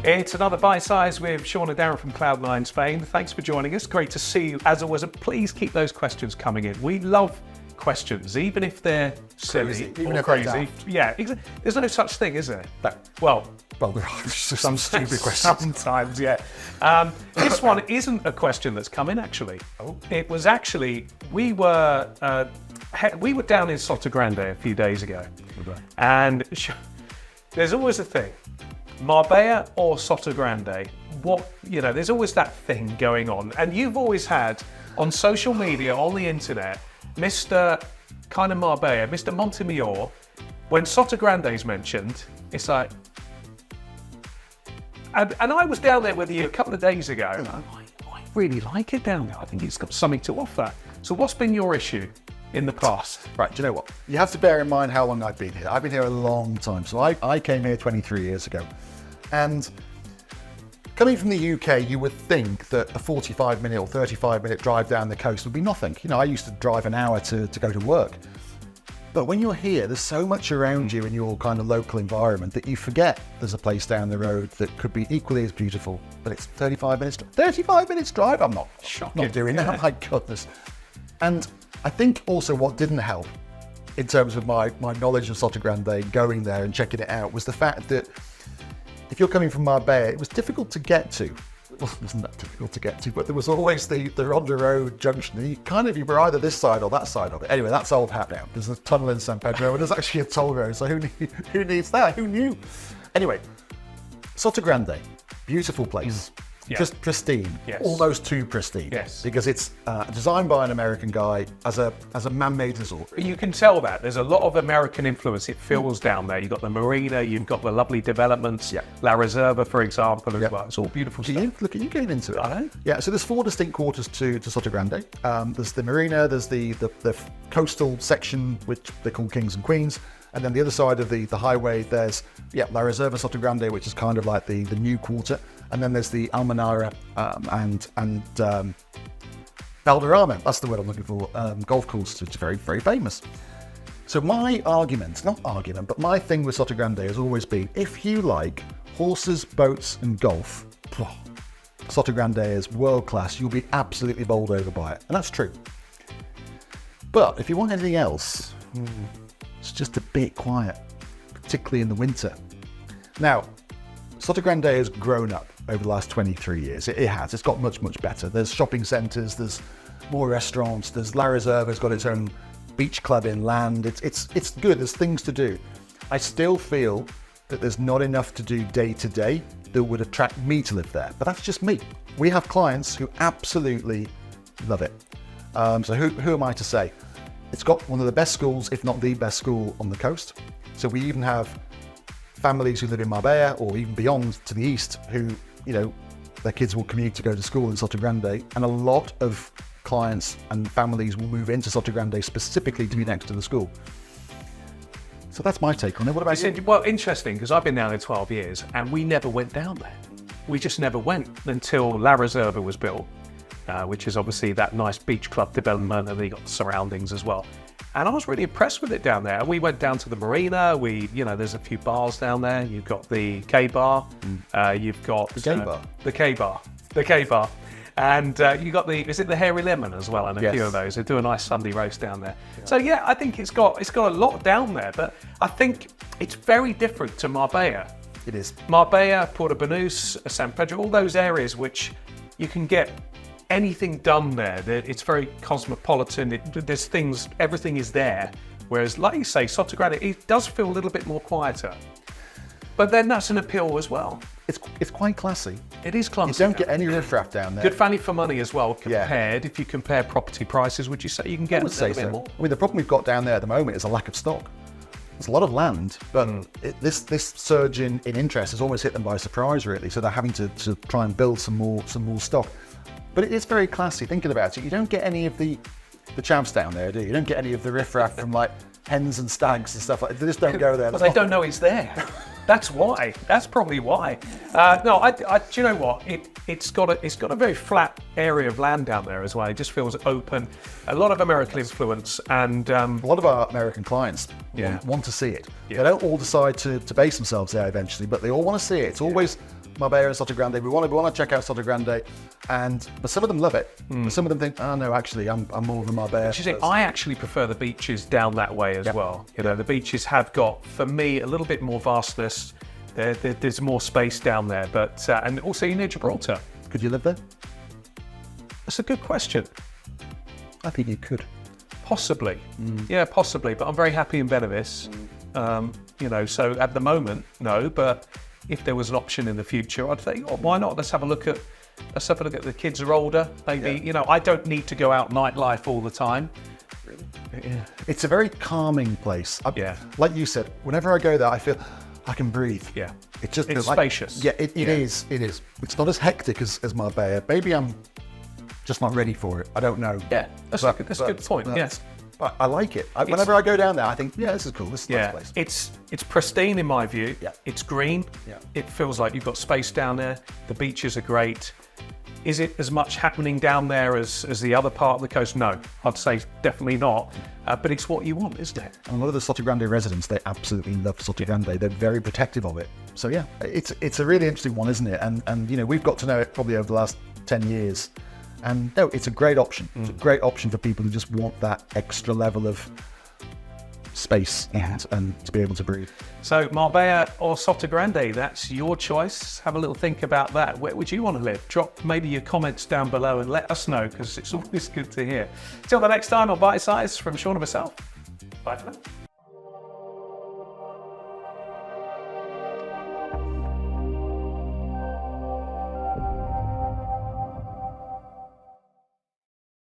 It's another Bite Size with Sean and Darren from Cloud9 Spain. Thanks for joining us. Great to see you. As always, please keep those questions coming in. We love questions, even if they're silly or crazy. Yeah, there's no such thing, is there? No. Well, some stupid questions. Sometimes, yeah. This one isn't a question that's come in, actually. Oh. It was actually, we were down in Sotogrande a few days ago. Okay. And there's always a thing. Marbella or Sotogrande, there's always that thing going on. And you've always had, on social media, on the internet, Mr. kind of Marbella, Mr. Montemayor, when Sotogrande's mentioned, it's like... And I was down there with you a couple of days ago. I really like it down there. I think it's got something to offer. So what's been your issue in the past? Right, do you know what? You have to bear in mind how long I've been here. I've been here a long time. So I came here 23 years ago. And coming from the UK, you would think that a 45-minute or 35-minute drive down the coast would be nothing. You know, I used to drive an hour to go to work. But when you're here, there's so much around you in your kind of local environment that you forget there's a place down the road that could be equally as beautiful, but it's 35 minutes. 35 minutes drive? I'm not doing that, my goodness. And I think also what didn't help in terms of my knowledge of Sotogrande, going there and checking it out, was the fact that if you're coming from Marbella, it was difficult to get to. Well, it wasn't that difficult to get to, but there was always the Ronda Road junction. And you were either this side or that side of it. Anyway, that's old hat now. There's a tunnel in San Pedro and there's actually a toll road. So who needs that? Who knew? Anyway, Sotogrande, beautiful place. Yeah. Just pristine, yes. Almost too pristine. Yes. Because it's designed by an American guy as a man-made resort. You can tell that. There's a lot of American influence. It feels down there. You've got the marina, you've got the lovely developments. Yeah. La Reserva, for example, as well. It's all beautiful stuff. Look at you getting into it. I know. Yeah, so there's 4 distinct quarters to Sotogrande. There's the marina, there's the coastal section, which they call Kings and Queens. And then the other side of the highway, there's La Reserva Sotogrande, which is kind of like the new quarter. And then there's the Almenara and Valderrama, that's the word I'm looking for, golf course, which is very, very famous. So my argument, not argument, but my thing with Sotogrande has always been, if you like horses, boats and golf, Sotogrande is world class. You'll be absolutely bowled over by it. And that's true. But if you want anything else, it's just a bit quiet, particularly in the winter. Now, Sotogrande has grown up over the last 23 years. It has. It's got much, much better. There's shopping centres, there's more restaurants, there's La Reserva's got its own beach club inland. It's good. There's things to do. I still feel that there's not enough to do day to day that would attract me to live there. But that's just me. We have clients who absolutely love it. So who am I to say? It's got one of the best schools, if not the best school on the coast. So we even have families who live in Marbella or even beyond to the east who, their kids will commute to go to school in Sotogrande, and a lot of clients and families will move into Sotogrande specifically to be next to the school. So that's my take on it. What about you? Well, interesting, because I've been down there 12 years and we never went down there. We just never went until La Reserva was built, which is obviously that nice beach club development, and then you got the surroundings as well. And I was really impressed with it down there. We went down to the marina. There's a few bars down there. You've got the K bar. You've got the K bar. The K bar. And you got is it the Hairy Lemon as well? And a few of those. They do a nice Sunday roast down there. Yeah. So yeah, I think it's got a lot down there. But I think it's very different to Marbella. It is. Marbella, Puerto Banús, San Pedro, all those areas which you can get anything done there. It's very cosmopolitan. There's things, everything is there. Whereas, like you say, Sotogrande, it does feel a little bit more quieter. But then that's an appeal as well. It's quite classy. It is classy. You don't get any riffraff down there. Good value for money as well compared. If you compare property prices, would you say you can get a little bit more? I mean, the problem we've got down there at the moment is a lack of stock. There's a lot of land, but this surge in interest has almost hit them by surprise, really. So they're having to try and build some more stock. But it is very classy, thinking about it. You don't get any of the chavs down there, do you? You don't get any of the riffraff from like hens and stags and stuff like that. They just don't go there. Well, they don't know it's there. That's why. That's probably why. No, do you know what? It's got a very flat area of land down there as well. It just feels open. A lot of American influence, and a lot of our American clients want to see it. Yeah. They don't all decide to base themselves there eventually, but they all want to see it. It's always Marbella and Sotogrande. We want to check out Sotogrande, but some of them love it. But some of them think, oh no, actually, I'm more of a Marbella. I actually prefer the beaches down that way as well. You know, the beaches have got, for me, a little bit more vastness. There's more space down there, but and also you need Gibraltar. Could you live there? That's a good question. I think you could. Possibly, yeah, possibly. But I'm very happy in Benevis. You know, so at the moment, no. But if there was an option in the future, I'd think, oh, why not? Let's have a look at the kids are older. Maybe you know, I don't need to go out nightlife all the time. Yeah. It's a very calming place. Like you said, whenever I go there, I feel I can breathe. Yeah, it just it's spacious. It is. It is. It's not as hectic as Marbella. Maybe I'm just not ready for it. I don't know. Yeah, that's a good point. Yes, but I like it. Whenever I go down there, I think, yeah, this is cool. This is a nice place. It's pristine in my view. Yeah, it's green. Yeah, it feels like you've got space down there. The beaches are great. Is it as much happening down there as the other part of the coast? No, I'd say definitely not. But it's what you want, isn't it? And a lot of the Sotogrande residents, they absolutely love Sotogrande. They're very protective of it. So yeah, it's a really interesting one, isn't it? And you know, we've got to know it probably over the last 10 years. And no, it's a great option. It's a great option for people who just want that extra level of space and to be able to breathe. So Marbella or Sotogrande, that's your choice. Have a little think about that. Where would you want to live? Drop maybe your comments down below and let us know, because it's always good to hear. Till the next time on Bite Size, from Sean and myself. Bye for now.